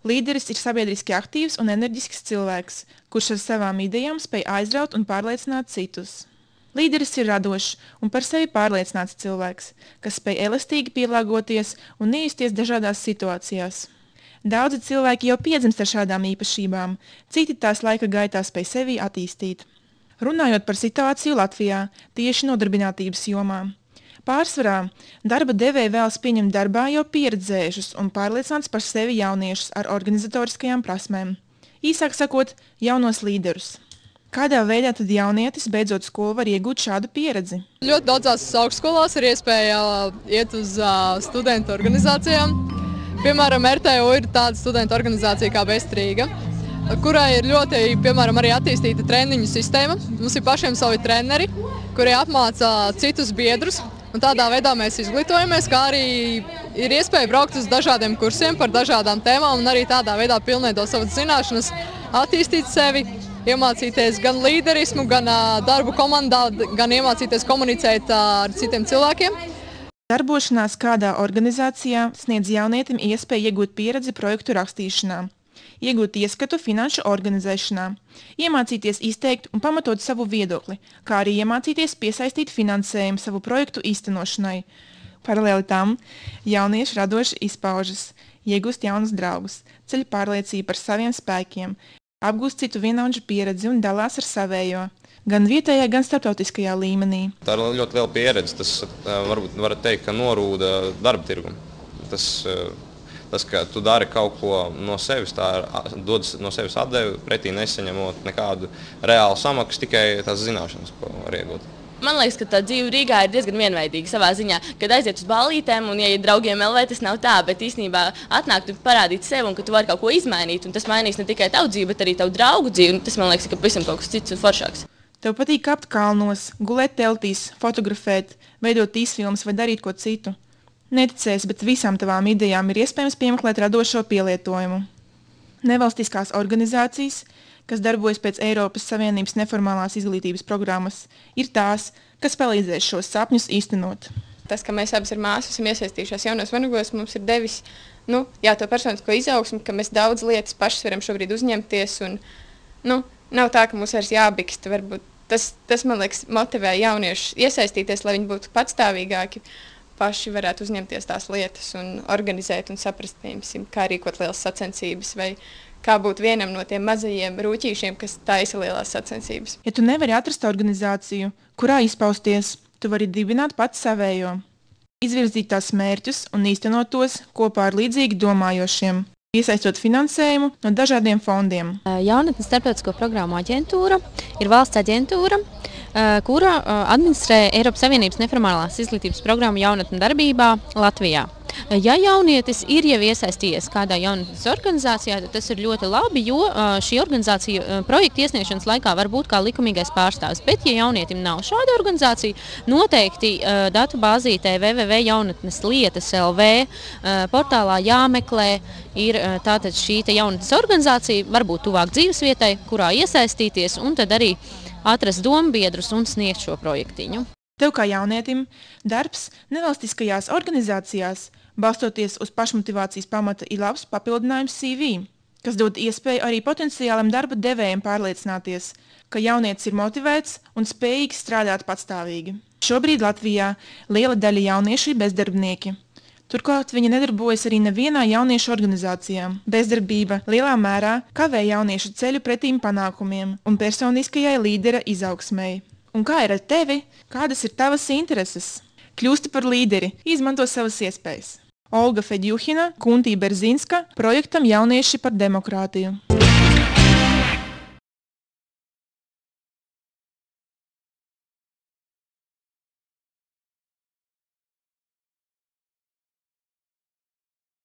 Līderis ir sabiedriski aktīvs un enerģisks cilvēks, kurš ar savām idejām spēj aizraut un pārliecināt citus. Līderis ir radošs un par sevi pārliecināts cilvēks, kas spēj elastīgi pielāgoties un iejusties dažādās situācijās. Daudzi cilvēki jau piedzimst ar šādām īpašībām, citi tās laika gaitā spēj sevi attīstīt. Runājot par situāciju Latvijā, tieši nodarbinātības jomā. Pārsvarā darba devēji vēlas pieņemt darbā jau pieredzējušus un pārliecināts par sevi jauniešus ar organizatoriskajām prasmēm. Īsāk sakot, jaunos līderus. Kādā veidā tad jaunietis, beidzot skolu, var iegūt šādu pieredzi? Ļoti daudzās augstskolās ir iespēja iet uz studentu organizācijām. Piemēram, RTU ir tāda studentu organizācija kā Bestrīga, kurai ir ļoti, piemēram, arī attīstīta treniņu sistēma. Mums ir pašiem savi treneri, kuri apmāca citus biedrus. Un tādā veidā mēs izglītojamies, kā arī ir iespēja braukt uz dažādiem kursiem par dažādām tēmām un arī tādā veidā pilnveidot savas zināšanas, attīstīt sevi, iemācīties gan līderismu, gan darbu komandā, gan iemācīties komunicēt ar citiem cilvēkiem. Darbošanās kādā organizācijā sniedz jaunietim iespēju iegūt pieredzi projektu rakstīšanā, iegūt ieskatu finanšu organizēšanā, iemācīties izteikt un pamatot savu viedokli, kā arī iemācīties piesaistīt finansējumu savu projektu īstenošanai. Paralēli tam jaunieši radoši izpaužas, iegūst jaunus draugus, ceļ pārliecību par saviem spēkiem, apgūst citu vienaudžu pieredzi un dalās ar savējo, gan vietējā, gan starptautiskajā līmenī. Tā ir ļoti liela pieredze, tas varbūt varat teikt, ka norūda darba tirgumu. Tas, ka tu dari kaut ko no sevis, tā dodas no sevis atdevi, pretī nesaņemot nekādu reālu samaksu, tikai tās zināšanas, ko var iegūt. Man liekas, ka tā dzīve Rīgā ir diezgan vienveidīga savā ziņā, kad aiziet uz ballītēm un, ja ir draugiem LV, tas nav tā, bet īstenībā atnākt un parādīt sevi un ka tu vari kaut ko izmainīt, un tas mainīs ne tikai tavu dzīvi, bet arī tavu draugu dzīvi, un tas, man liekas, ka pavisam kaut kas cits un foršāks. Tev patīk kāpt kalnos, gulēt teltīs, fotografēt, veidot īsfilmas vai darīt ko citu. Neticēs, bet visām tavām idejām ir iespējams piemeklēt radošo pielietojumu. Nevalstiskās organizācijas, kas darbojas pēc Eiropas Savienības neformālās izglītības programmas, ir tās, kas palīdzēs šos sapņus īstenot. Tas, ka mēs abas ar māsu esam iesaistījušās jaunos vanagos, mums ir devis to personisko izaugsmu, ka mēs daudz lietas pašas varam šobrīd uzņemties. Un, nav tā, ka mums vairs jābikst. Varbūt tas, man liekas, motivē jauniešus iesaistīties, lai viņi būtu patstāvīgāki. Paši varētu uzņemties tās lietas un organizēt un saprast, piemēram, kā rīkot lielas sacensības vai kā būt vienam no tiem mazajiem rūķīšiem, kas taisa lielās sacensības. Ja tu nevari atrast organizāciju, kurā izpausties, tu vari dibināt pats savējo. Izvirzīt tās mērķus un īstenot tos kopā ar līdzīgi domājošiem, iesaistot finansējumu no dažādiem fondiem. Jaunatnes starptautisko programmu aģentūra ir valsts aģentūra, kura administrē Eiropas Savienības neformālās izglītības programmu jaunatņu darbībā Latvijā. Ja jaunietis ir jau iesaistījies kādā jaunatnes organizācijā, tad tas ir ļoti labi, jo šī organizācija projekta iesniegšanas laikā var būt kā likumīgais pārstāvis. Bet, ja jaunietim nav šāda organizācija, noteikti datu bāzītē www.jaunatneslietas.lv portālā jāmeklē ir tātad šī jaunatnes organizācija, varbūt tuvāk dzīvesvietai, kurā iesaistīties un tad arī atrast dombiedrus un sniegt šo projektiņu. Tev kā jaunietim darbs nevalstiskajās organizācijās, balstoties uz pašmotivācijas pamata, ir labs papildinājums CV, kas dod iespēju arī potenciālam darba devējiem pārliecināties, ka jaunietis ir motivēts un spējīgs strādāt patstāvīgi. Šobrīd Latvijā liela daļa jauniešu ir bezdarbnieki. Turklāt viņi nedarbojas arī nevienā jauniešu organizācijā. Bezdarbība lielā mērā kavē jauniešu ceļu pretīm panākumiem un personiskajai līdera izaugsmei. Un kā ir ar tevi? Kādas ir tavas intereses? Kļūsti par līderi, izmanto savas iespējas. Olga Feģjuhina, Kuntī Berzinska, projektam Jaunieši par demokrātiju.